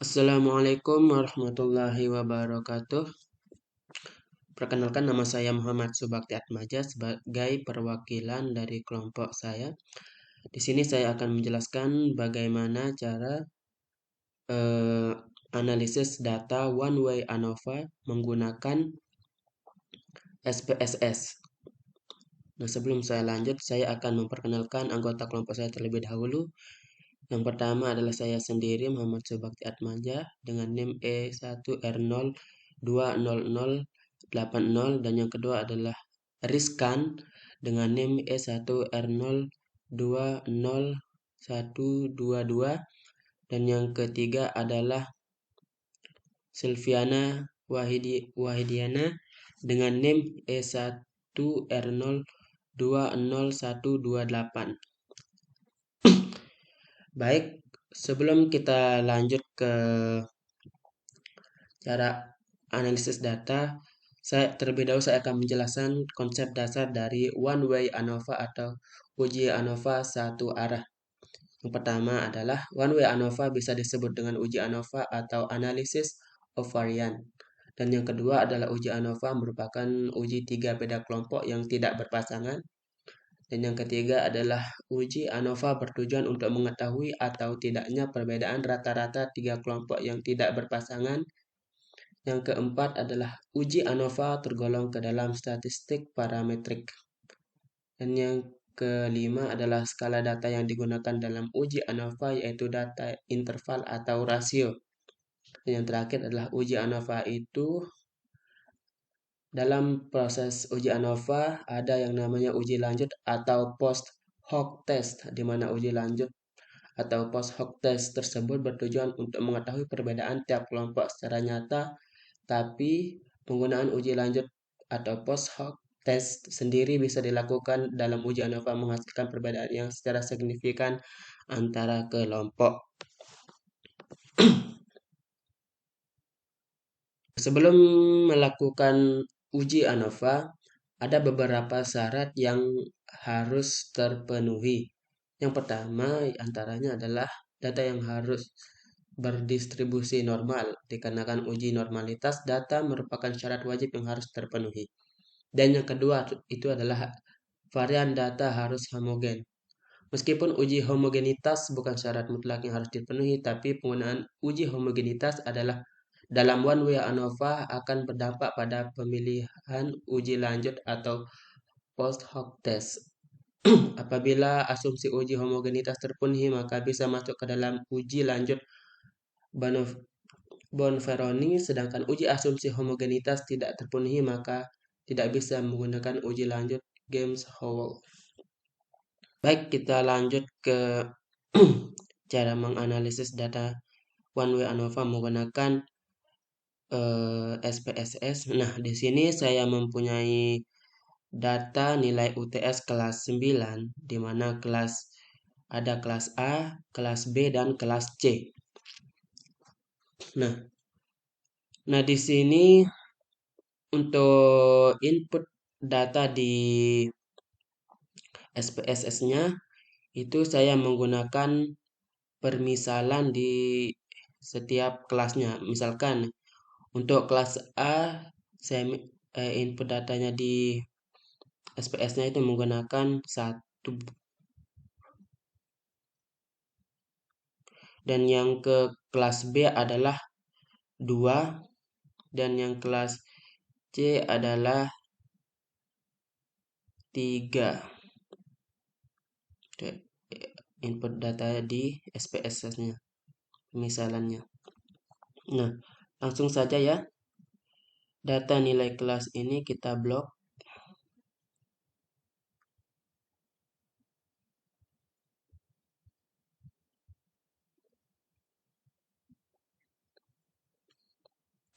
Assalamualaikum warahmatullahi wabarakatuh. Perkenalkan, nama saya Muhammad Subakti Atmaja sebagai perwakilan dari kelompok saya. Di sini saya akan menjelaskan bagaimana cara analisis data one way ANOVA menggunakan SPSS. Nah, sebelum saya lanjut, saya akan memperkenalkan anggota kelompok saya terlebih dahulu. Yang pertama adalah saya sendiri, Muhammad Subakti Atmaja, dengan NIM E1R020080, dan yang kedua adalah Rizkan dengan NIM E1R020122, dan yang ketiga adalah Silviana Wahidiana dengan NIM E1R020128. Baik, sebelum kita lanjut ke cara analisis data, terlebih dahulu saya akan menjelaskan konsep dasar dari one way ANOVA atau uji ANOVA satu arah. Yang pertama adalah one way ANOVA bisa disebut dengan uji ANOVA atau analysis of variance. Dan yang kedua adalah uji ANOVA merupakan uji tiga beda kelompok yang tidak berpasangan. Dan yang ketiga adalah uji ANOVA bertujuan untuk mengetahui atau tidaknya perbedaan rata-rata tiga kelompok yang tidak berpasangan. Yang keempat adalah uji ANOVA tergolong ke dalam statistik parametrik. Dan yang kelima adalah skala data yang digunakan dalam uji ANOVA, yaitu data interval atau rasio. Dan yang terakhir adalah uji ANOVA itu dalam proses uji ANOVA ada yang namanya uji lanjut atau post hoc test, di mana uji lanjut atau post hoc test tersebut bertujuan untuk mengetahui perbedaan tiap kelompok secara nyata, tapi penggunaan uji lanjut atau post hoc test sendiri bisa dilakukan dalam uji ANOVA menghasilkan perbedaan yang secara signifikan antara kelompok. Sebelum melakukan uji ANOVA, ada beberapa syarat yang harus terpenuhi. Yang pertama antaranya adalah data yang harus berdistribusi normal, dikarenakan uji normalitas data merupakan syarat wajib yang harus terpenuhi. Dan yang kedua itu adalah varian data harus homogen. Meskipun uji homogenitas bukan syarat mutlak yang harus dipenuhi, tapi penggunaan uji homogenitas adalah dalam one way ANOVA akan berdampak pada pemilihan uji lanjut atau post hoc test. Apabila asumsi uji homogenitas terpenuhi, maka bisa masuk ke dalam uji lanjut Bonferroni, sedangkan uji asumsi homogenitas tidak terpenuhi, maka tidak bisa menggunakan uji lanjut James-Howell. Baik, kita lanjut ke cara menganalisis data one way ANOVA menggunakan SPSS. Nah, di sini saya mempunyai data nilai UTS kelas 9, di mana ada kelas A, kelas B, dan kelas C. Nah, di sini untuk input data di SPSS-nya itu saya menggunakan permisalan di setiap kelasnya. Misalkan untuk kelas A, saya input datanya di SPS-nya itu menggunakan 1. Dan yang ke kelas B adalah 2. Dan yang kelas C adalah 3. Input data di SPSS-nya, misalnya. Nah, langsung saja ya. Data nilai kelas ini kita blok.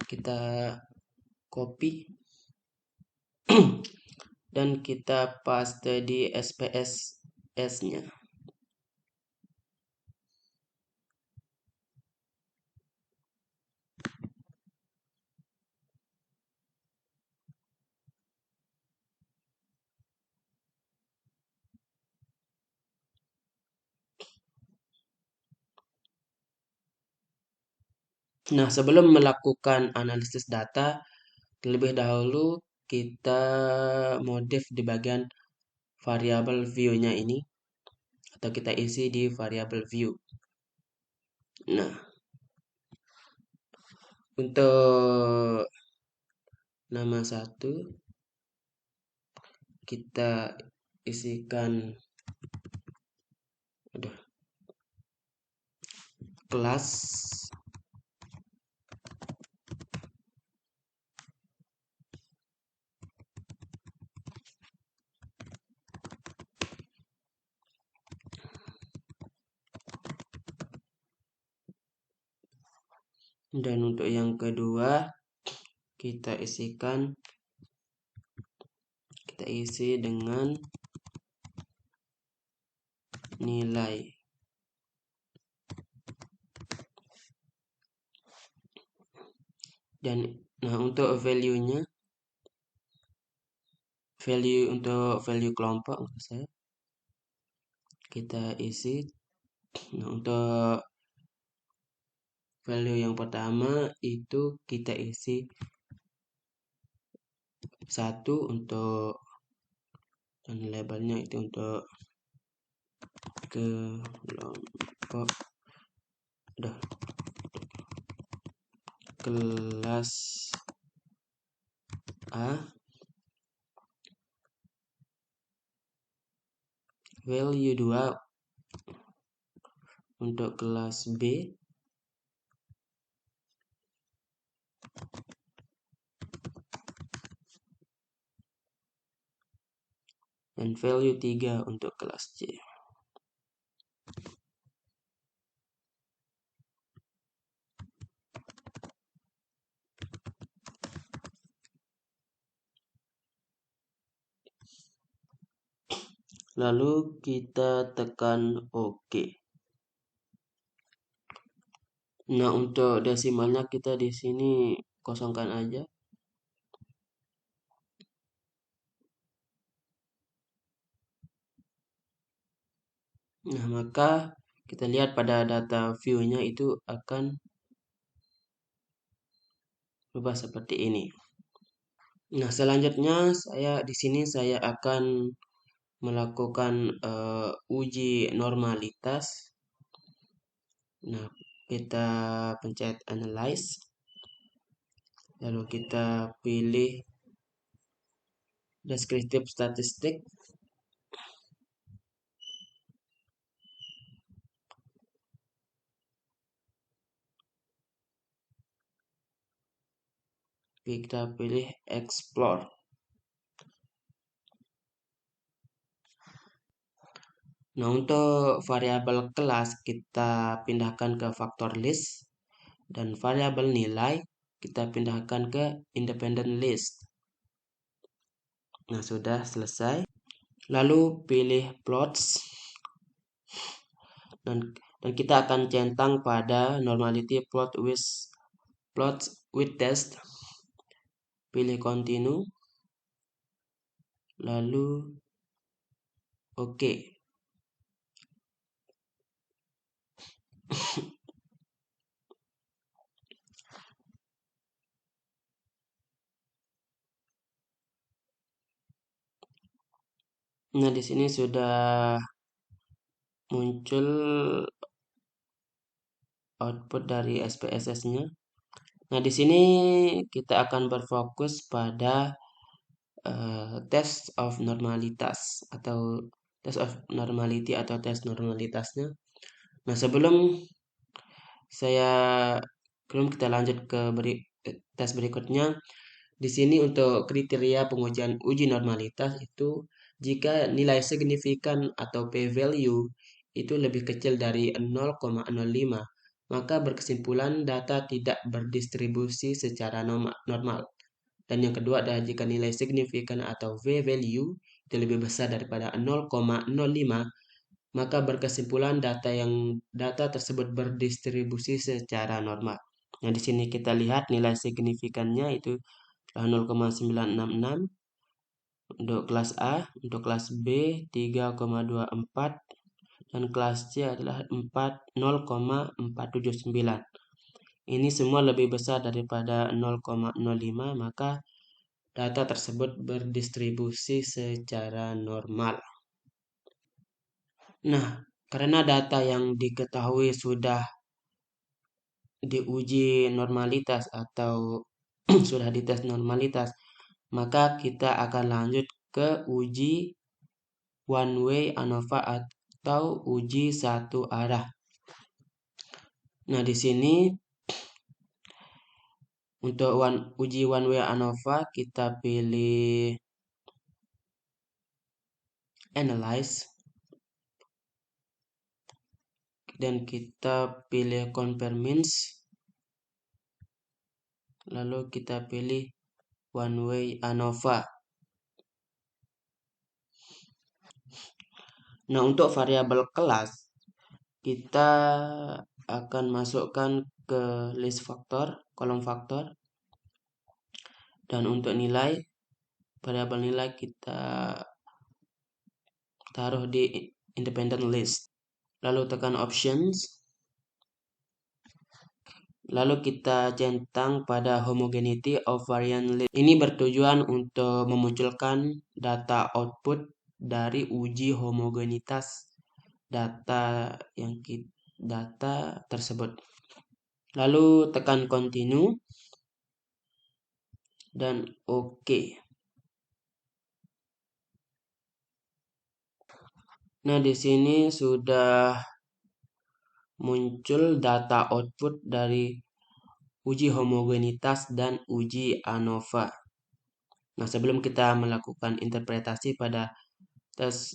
Kita copy dan kita paste di SPSS-nya. Nah, sebelum melakukan analisis data, terlebih dahulu kita modif di bagian variabel view-nya ini, atau kita isi di variabel view. Nah, untuk nama satu kita isikan kelas, dan untuk yang kedua kita isi dengan nilai. Dan nah, untuk value kelompok saya kita isi. Nah, untuk value yang pertama itu kita isi 1 untuk, dan labelnya itu untuk kelompok kelas A. Value 2 untuk kelas B. Dan value 3 untuk kelas C. Lalu kita tekan OK. Nah, untuk desimalnya kita di sini kosongkan aja. Nah, maka kita lihat pada data view-nya itu akan berubah seperti ini. Nah, selanjutnya di sini saya akan melakukan uji normalitas. Nah, kita pencet analyze. Lalu kita pilih descriptive statistik. Kita pilih explore. Nah, untuk variabel kelas kita pindahkan ke factor list, dan variabel nilai kita pindahkan ke independent list. Nah, sudah selesai. Lalu pilih plots, dan kita akan centang pada normality plot with test. Pilih continue, lalu OK. Nah, di sini sudah muncul output dari SPSS-nya. Nah, di sini kita akan berfokus pada test of normalitas atau test of normality atau tes normalitasnya. Nah, sebelum kita lanjut ke tes berikutnya, di sini untuk kriteria pengujian uji normalitas itu jika nilai signifikan atau p-value itu lebih kecil dari 0,05, maka berkesimpulan data tidak berdistribusi secara normal. Dan yang kedua adalah jika nilai signifikan atau v-value itu lebih besar daripada 0,05, maka berkesimpulan data tersebut berdistribusi secara normal. Nah, di sini kita lihat nilai signifikannya itu 0,966 untuk kelas A, untuk kelas B 3,24, dan kelas C adalah 0,479. ini semua lebih besar daripada 0,05, maka data tersebut berdistribusi secara normal. Nah, karena data yang diketahui sudah diuji normalitas atau sudah dites normalitas, maka kita akan lanjut ke uji one way ANOVA atau uji satu arah. Nah, di sini untuk uji one way ANOVA kita pilih analyze dan kita pilih compare means, lalu kita pilih one way ANOVA. Nah, untuk variabel kelas kita akan masukkan ke list faktor, kolom faktor, dan untuk nilai, variabel nilai kita taruh di independent list, lalu tekan options, lalu kita centang pada homogeneity of variant list. Ini bertujuan untuk memunculkan data output dari uji homogenitas data tersebut. Lalu tekan continue dan OK. Nah, di sini sudah muncul data output dari uji homogenitas dan uji ANOVA. Nah, sebelum kita melakukan interpretasi pada tes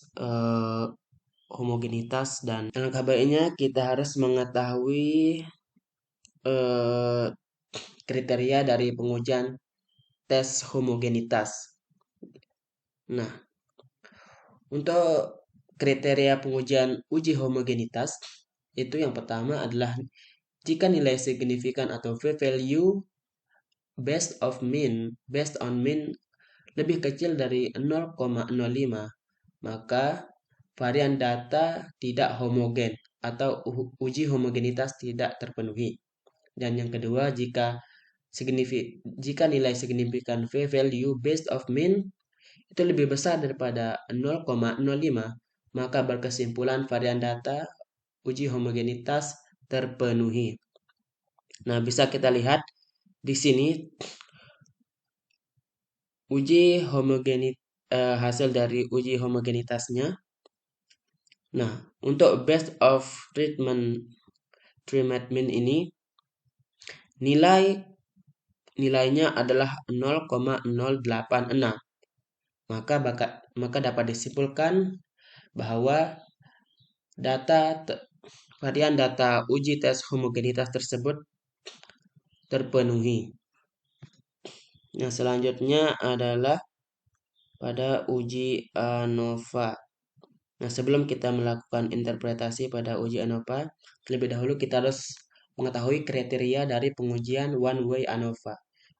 homogenitas dan alangkah baiknya kita harus mengetahui kriteria dari pengujian tes homogenitas. Nah, untuk kriteria pengujian uji homogenitas itu yang pertama adalah jika nilai signifikan atau p-value based on mean lebih kecil dari 0,05, maka varian data tidak homogen atau uji homogenitas tidak terpenuhi. Dan yang kedua, jika nilai signifikan p-value based of mean itu lebih besar daripada 0,05, maka berkesimpulan varian data uji homogenitas terpenuhi. Nah, bisa kita lihat di sini hasil dari uji homogenitasnya. Nah, untuk best of treatment mean ini nilainya adalah 0,086. Maka dapat disimpulkan bahwa varian data uji tes homogenitas tersebut terpenuhi. Nah, selanjutnya adalah pada uji ANOVA. Nah, sebelum kita melakukan interpretasi pada uji ANOVA, terlebih dahulu kita harus mengetahui kriteria dari pengujian one way ANOVA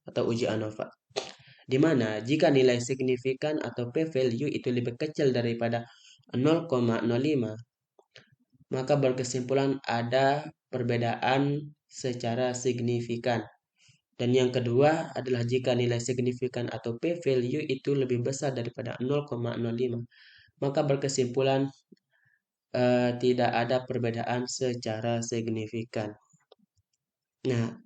atau uji ANOVA. Di mana jika nilai signifikan atau p-value itu lebih kecil daripada 0,05, maka berkesimpulan ada perbedaan secara signifikan. Dan yang kedua adalah jika nilai signifikan atau p-value itu lebih besar daripada 0,05, maka berkesimpulan tidak ada perbedaan secara signifikan. Nah,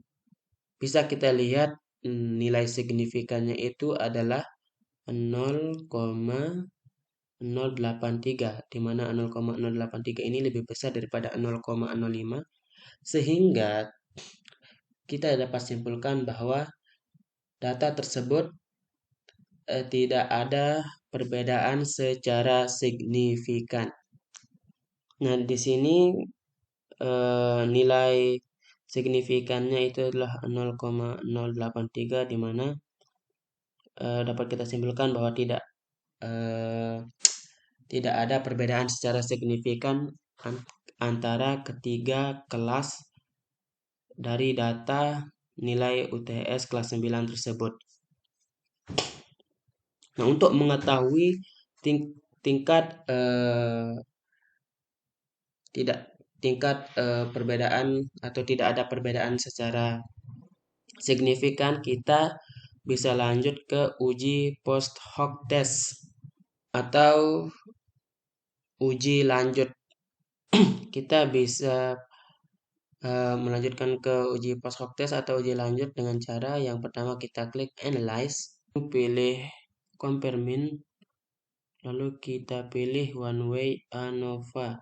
bisa kita lihat nilai signifikannya itu adalah 0,083, di mana 0,083 ini lebih besar daripada 0,05, sehingga kita dapat simpulkan bahwa data tersebut tidak ada perbedaan secara signifikan. Nah, di sini nilai signifikannya itu adalah 0,083, di mana dapat kita simpulkan bahwa tidak ada perbedaan secara signifikan antara ketiga kelas dari data nilai UTS kelas 9 tersebut. Nah, untuk mengetahui tingkat tingkat perbedaan atau tidak ada perbedaan secara signifikan, kita bisa lanjut ke uji post hoc test atau uji lanjut. Kita bisa melanjutkan ke uji post hoc test atau uji lanjut dengan cara yang pertama kita klik analyze, pilih compare mean, lalu kita pilih one way ANOVA.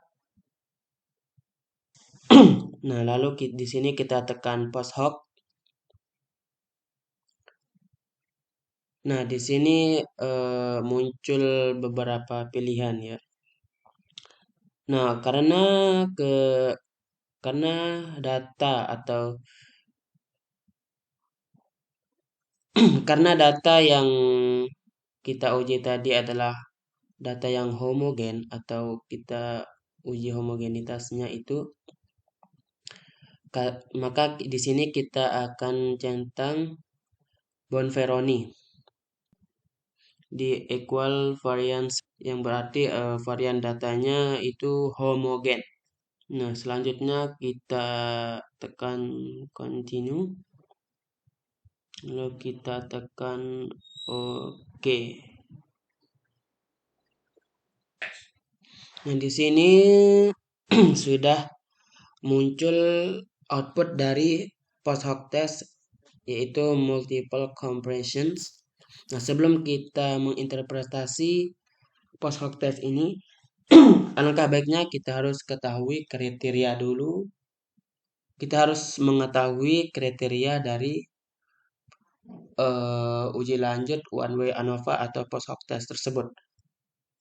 Nah, lalu di sini kita tekan post hoc. Nah, di sini muncul beberapa pilihan ya. Nah, karena data atau karena data yang kita uji tadi adalah data yang homogen atau kita uji homogenitasnya itu, maka di sini kita akan centang Bonferroni di equal variance yang berarti varian datanya itu homogen. Nah, selanjutnya kita tekan continue, lalu kita tekan OK. Nah, di sini sudah muncul output dari post hoc test, yaitu multiple compressions. Nah, sebelum kita menginterpretasi post hoc test ini, alangkah baiknya kita harus ketahui kriteria dulu. Kita harus mengetahui kriteria dari uji lanjut one way ANOVA atau post hoc test tersebut.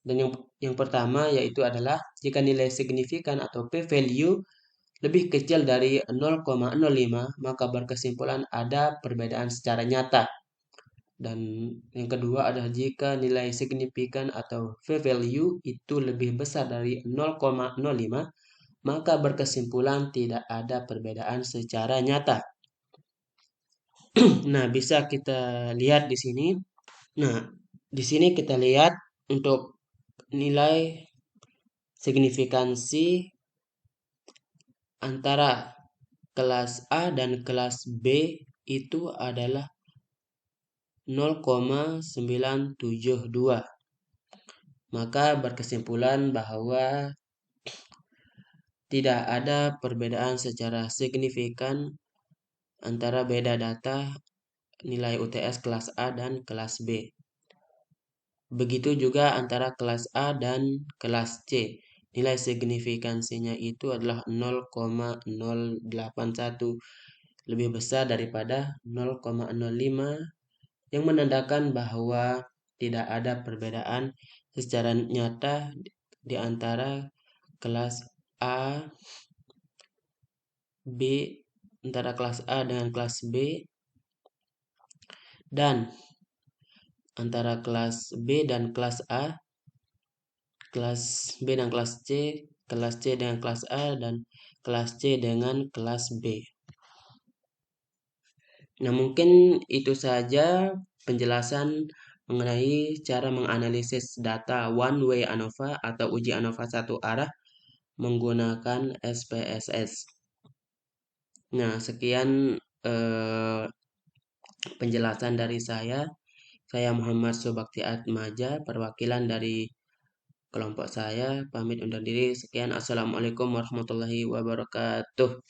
Dan yang pertama yaitu adalah jika nilai signifikan atau p-value lebih kecil dari 0,05, maka berkesimpulan ada perbedaan secara nyata. Dan yang kedua adalah jika nilai signifikan atau p-value itu lebih besar dari 0,05, maka berkesimpulan tidak ada perbedaan secara nyata. Nah, bisa kita lihat di sini. Nah, di sini kita lihat untuk nilai signifikansi antara kelas A dan kelas B itu adalah 0,972. Maka berkesimpulan bahwa tidak ada perbedaan secara signifikan antara beda data nilai UTS kelas A dan kelas B. Begitu juga antara kelas A dan kelas C. Nilai signifikansinya itu adalah 0,081, lebih besar daripada 0,05, yang menandakan bahwa tidak ada perbedaan secara nyata di antara kelas A, B, antara kelas A dengan kelas B, dan antara kelas B dan kelas A, kelas B dan kelas C dengan kelas A, dan kelas C dengan kelas B. Nah, mungkin itu saja penjelasan mengenai cara menganalisis data one way ANOVA atau uji ANOVA satu arah menggunakan SPSS. Nah, sekian penjelasan dari saya. Saya Muhammad Subakti Atmaja, perwakilan dari kelompok saya, pamit undur diri. Sekian, assalamualaikum warahmatullahi wabarakatuh.